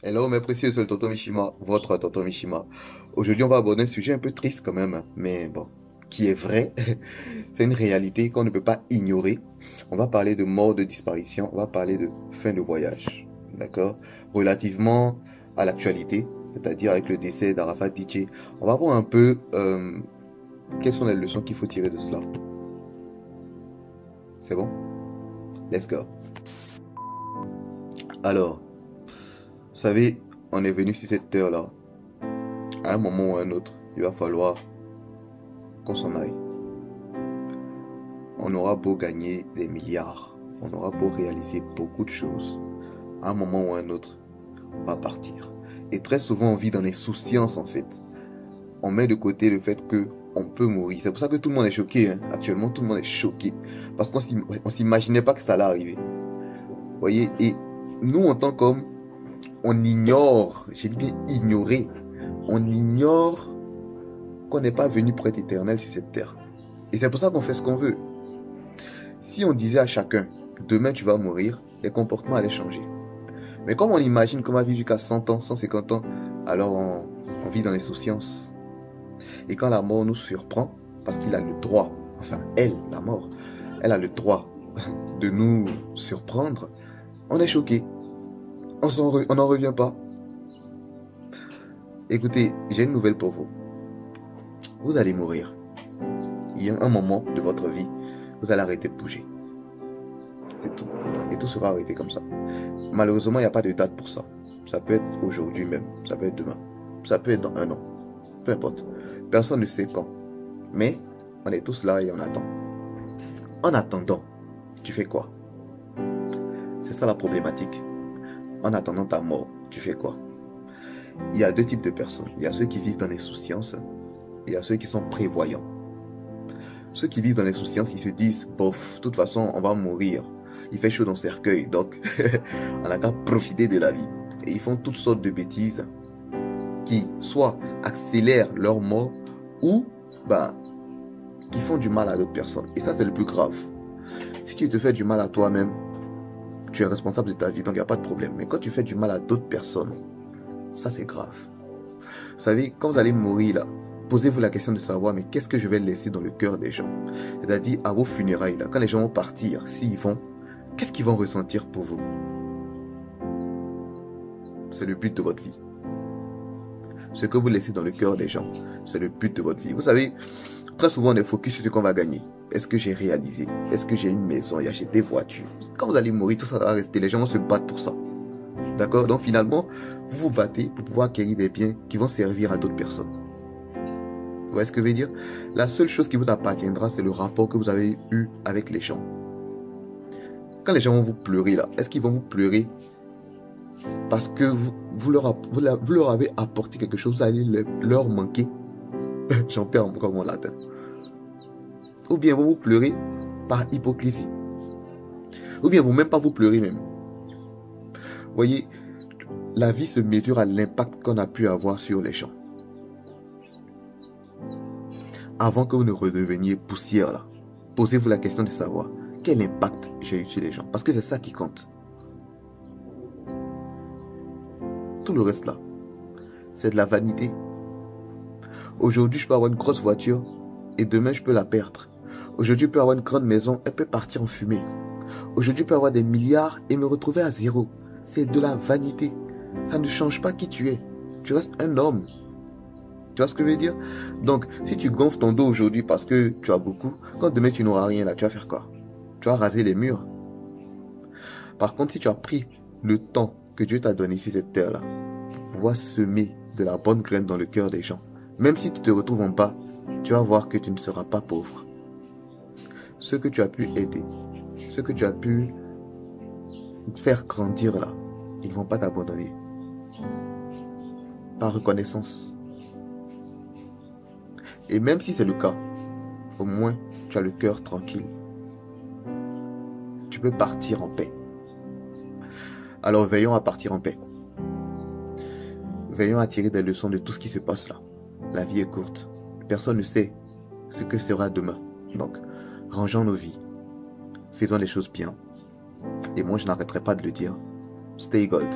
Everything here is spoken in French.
Hello mes précieux, c'est le Tonton Mishima, votre Tonton Mishima. Aujourd'hui, on va aborder un sujet un peu triste quand même, hein, mais bon, qui est vrai. C'est une réalité qu'on ne peut pas ignorer. On va parler de mort, de disparition, on va parler de fin de voyage. D'accord? Relativement à l'actualité, c'est-à-dire avec le décès d'Arafat DJ, on va voir un peu quelles sont les leçons qu'il faut tirer de cela. C'est bon? Let's go. Alors, vous savez, on est venu sur cette terre-là. À un moment ou à un autre, il va falloir qu'on s'en aille. On aura beau gagner des milliards, on aura beau réaliser beaucoup de choses, à un moment ou à un autre, on va partir. Et très souvent, on vit dans les souciances en fait. On met de côté le fait que on peut mourir. C'est pour ça que tout le monde est choqué. Hein. Actuellement, tout le monde est choqué. Parce qu'on s'imaginait pas que ça allait arriver. Vous voyez, et nous, en tant qu'hommes, on ignore, j'ai dit bien ignorer, on ignore qu'on n'est pas venu pour être éternel sur cette terre. Et c'est pour ça qu'on fait ce qu'on veut. Si on disait à chacun, demain tu vas mourir, les comportements allaient changer. Mais comme on imagine qu'on va vivre jusqu'à 100 ans, 150 ans, alors on vit dans les souciances. Et quand la mort nous surprend, parce qu'il a le droit, enfin elle, la mort, elle a le droit de nous surprendre, on est choqué. On n'en revient pas. Écoutez, j'ai une nouvelle pour vous. Vous allez mourir. Il y a un moment de votre vie, vous allez arrêter de bouger. C'est tout. Et tout sera arrêté comme ça. Malheureusement, il n'y a pas de date pour ça. Ça peut être aujourd'hui même, ça peut être demain, ça peut être dans un an. Peu importe. Personne ne sait quand. Mais on est tous là et on attend. En attendant, tu fais quoi? C'est ça la problématique. En attendant ta mort, tu fais quoi? Il y a deux types de personnes. Il y a ceux qui vivent dans les souciances et il y a ceux qui sont prévoyants. Ceux qui vivent dans les souciances, ils se disent, bof, de toute façon, on va mourir. Il fait chaud dans le cercueil, donc on n'a qu'à profiter de la vie. Et ils font toutes sortes de bêtises qui soit accélèrent leur mort ou bah, qui font du mal à d'autres personnes. Et ça, c'est le plus grave. Si tu te fais du mal à toi-même, tu es responsable de ta vie, donc il n'y a pas de problème. Mais quand tu fais du mal à d'autres personnes, ça, c'est grave. Vous savez, quand vous allez mourir là, posez-vous la question de savoir, mais qu'est-ce que je vais laisser dans le cœur des gens? C'est-à-dire, à vos funérailles, là, quand les gens vont partir, s'ils vont, qu'est-ce qu'ils vont ressentir pour vous? C'est le but de votre vie. Ce que vous laissez dans le cœur des gens, c'est le but de votre vie. Vous savez, très souvent on est focus sur ce qu'on va gagner. Est-ce que j'ai réalisé? Est-ce que j'ai une maison? J'ai acheté des voitures? Quand vous allez mourir, tout ça va rester. Les gens vont se battre pour ça. D'accord? Donc finalement, vous vous battez pour pouvoir acquérir des biens qui vont servir à d'autres personnes. Vous voyez ce que je veux dire? La seule chose qui vous appartiendra, c'est le rapport que vous avez eu avec les gens. Quand les gens vont vous pleurer là, est-ce qu'ils vont vous pleurer parce que vous leur avez apporté quelque chose, vous allez leur manquer? J'en perds encore mon latin. Ou bien vous pleurez par hypocrisie. Ou bien vous même pas vous pleurez même. Vous voyez, la vie se mesure à l'impact qu'on a pu avoir sur les gens. Avant que vous ne redeveniez poussière là, posez-vous la question de savoir quel impact j'ai eu sur les gens. Parce que c'est ça qui compte. Tout le reste là, c'est de la vanité. Aujourd'hui, je peux avoir une grosse voiture et demain, je peux la perdre. Aujourd'hui, je peux avoir une grande maison, elle peut partir en fumée. Aujourd'hui, je peux avoir des milliards et me retrouver à zéro. C'est de la vanité. Ça ne change pas qui tu es. Tu restes un homme. Tu vois ce que je veux dire? Donc, si tu gonfles ton dos aujourd'hui parce que tu as beaucoup, quand demain tu n'auras rien là, tu vas faire quoi? Tu vas raser les murs. Par contre, si tu as pris le temps que Dieu t'a donné sur cette terre-là, pour pouvoir semer de la bonne graine dans le cœur des gens, même si tu te retrouves en bas, tu vas voir que tu ne seras pas pauvre. Ceux que tu as pu aider, ceux que tu as pu faire grandir là, ils ne vont pas t'abandonner. Par reconnaissance. Et même si c'est le cas, au moins tu as le cœur tranquille. Tu peux partir en paix. Alors veillons à partir en paix. Veillons à tirer des leçons de tout ce qui se passe là. La vie est courte. Personne ne sait ce que sera demain. Donc, rangeons nos vies. Faisons les choses bien. Et moi, je n'arrêterai pas de le dire. Stay gold.